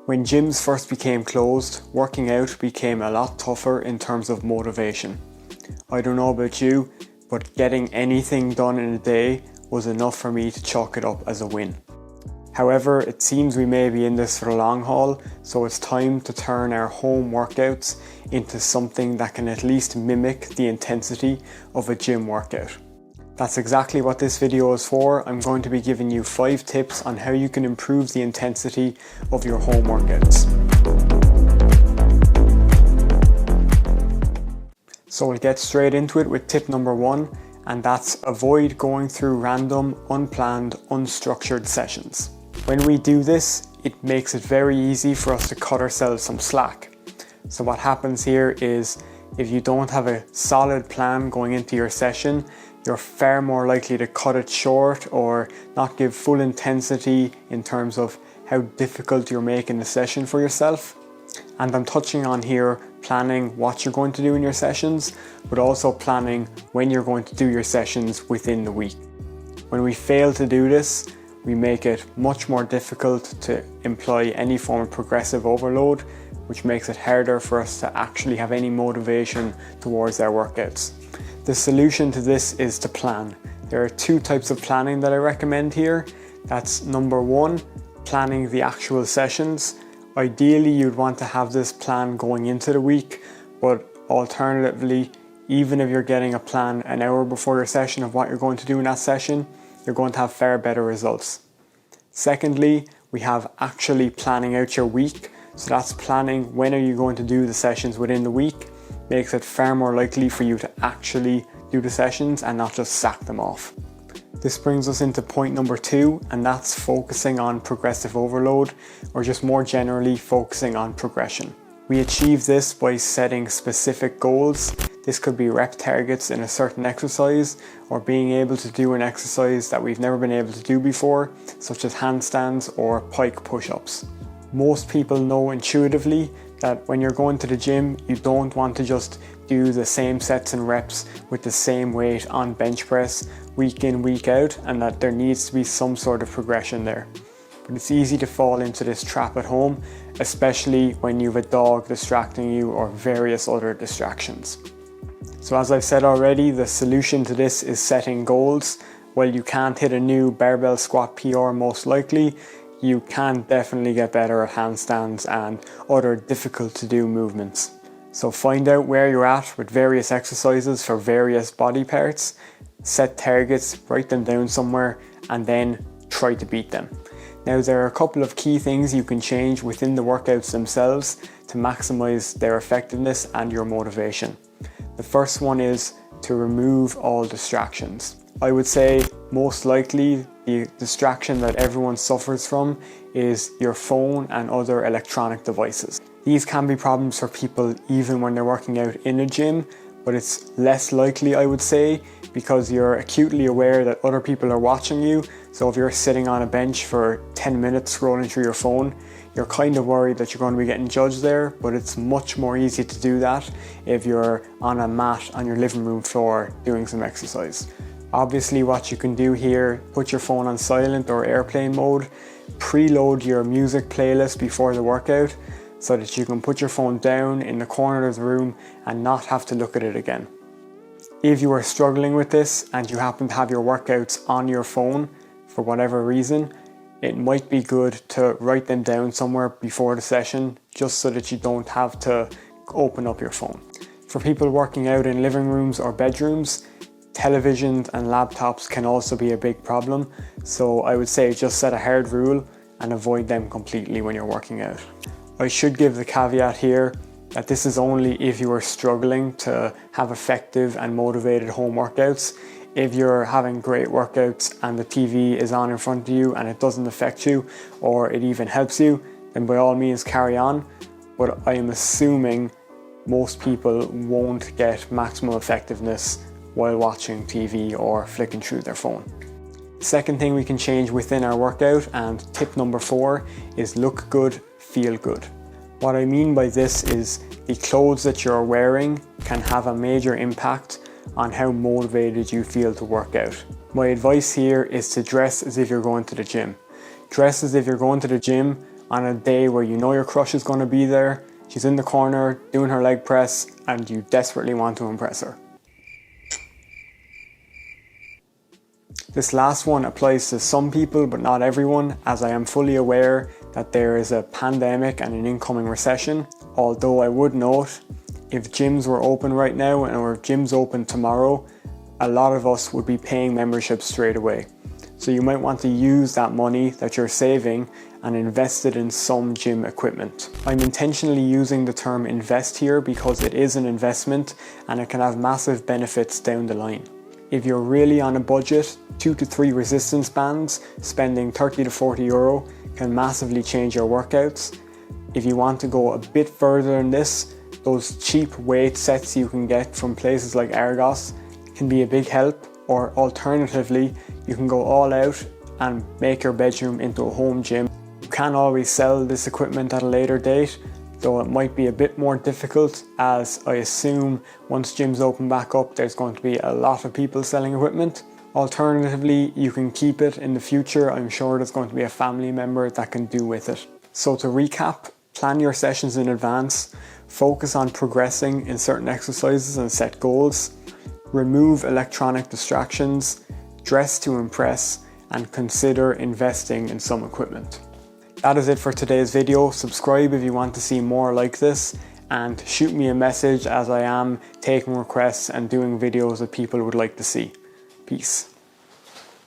When gyms first became closed, working out became a lot tougher in terms of motivation. I don't know about you, but getting anything done in a day was enough for me to chalk it up as a win. However, it seems we may be in this for the long haul, so it's time to turn our home workouts into something that can at least mimic the intensity of a gym workout. That's exactly what this video is for. I'm going to be giving you 5 tips on how you can improve the intensity of your home workouts. So we'll get straight into it with tip number 1, and that's avoid going through random, unplanned, unstructured sessions. When we do this, it makes it very easy for us to cut ourselves some slack. So what happens here is if you don't have a solid plan going into your session, you're far more likely to cut it short or not give full intensity in terms of how difficult you're making the session for yourself. And I'm touching on here planning what you're going to do in your sessions, but also planning when you're going to do your sessions within the week. When we fail to do this, we make it much more difficult to employ any form of progressive overload, which makes it harder for us to actually have any motivation towards our workouts. The solution to this is to plan. There are 2 types of planning that I recommend here. That's number 1, planning the actual sessions. Ideally, you'd want to have this plan going into the week, but alternatively, even if you're getting a plan an hour before your session of what you're going to do in that session, you're going to have far better results. Secondly, we have actually planning out your week. So that's planning when are you going to do the sessions within the week. Makes it far more likely for you to actually do the sessions and not just sack them off. This brings us into point number 2, and that's focusing on progressive overload, or just more generally focusing on progression. We achieve this by setting specific goals. This could be rep targets in a certain exercise, or being able to do an exercise that we've never been able to do before, such as handstands or pike push-ups. Most people know intuitively that when you're going to the gym, you don't want to just do the same sets and reps with the same weight on bench press week in, week out, and that there needs to be some sort of progression there. But it's easy to fall into this trap at home, especially when you have a dog distracting you or various other distractions. So as I've said already, the solution to this is setting goals. While you can't hit a new barbell squat PR most likely, you can definitely get better at handstands and other difficult to do movements. So find out where you're at with various exercises for various body parts, set targets, write them down somewhere, and then try to beat them. Now there are a couple of key things you can change within the workouts themselves to maximize their effectiveness and your motivation. The first one is to remove all distractions. I would say most likely the distraction that everyone suffers from is your phone and other electronic devices. These can be problems for people even when they're working out in a gym, but it's less likely, I would say, because you're acutely aware that other people are watching you. So if you're sitting on a bench for 10 minutes scrolling through your phone, you're kind of worried that you're going to be getting judged there, but it's much more easy to do that if you're on a mat on your living room floor doing some exercise. Obviously what you can do here, put your phone on silent or airplane mode, preload your music playlist before the workout so that you can put your phone down in the corner of the room and not have to look at it again. If you are struggling with this and you happen to have your workouts on your phone for whatever reason, it might be good to write them down somewhere before the session just so that you don't have to open up your phone. For people working out in living rooms or bedrooms, televisions and laptops can also be a big problem, so I would say just set a hard rule and avoid them completely when you're working out. I should give the caveat here that this is only if you are struggling to have effective and motivated home workouts. If you're having great workouts and the TV is on in front of you and it doesn't affect you or it even helps you, then by all means carry on. But I am assuming most people won't get maximum effectiveness while watching TV or flicking through their phone. Second thing we can change within our workout, and tip number 4, is look good, feel good. What I mean by this is the clothes that you're wearing can have a major impact on how motivated you feel to work out. My advice here is to dress as if you're going to the gym. Dress as if you're going to the gym on a day where you know your crush is going to be there, she's in the corner doing her leg press, and you desperately want to impress her. This last one applies to some people but not everyone, as I am fully aware that there is a pandemic and an incoming recession. Although I would note, if gyms were open right now or if gyms open tomorrow, a lot of us would be paying memberships straight away. So you might want to use that money that you're saving and invest it in some gym equipment. I'm intentionally using the term invest here because it is an investment and it can have massive benefits down the line. If you're really on a budget, 2 to 3 resistance bands, spending 30 to 40 euro can massively change your workouts. If you want to go a bit further than this, those cheap weight sets you can get from places like Argos can be a big help, or alternatively, you can go all out and make your bedroom into a home gym. You can always sell this equipment at a later date, though it might be a bit more difficult, as I assume once gyms open back up there's going to be a lot of people selling equipment. Alternatively, you can keep it in the future. I'm sure there's going to be a family member that can do with it. So to recap, plan your sessions in advance, focus on progressing in certain exercises and set goals, remove electronic distractions, dress to impress, and consider investing in some equipment. That is it for today's video. Subscribe if you want to see more like this, and shoot me a message, as I am taking requests and doing videos that people would like to see. Peace.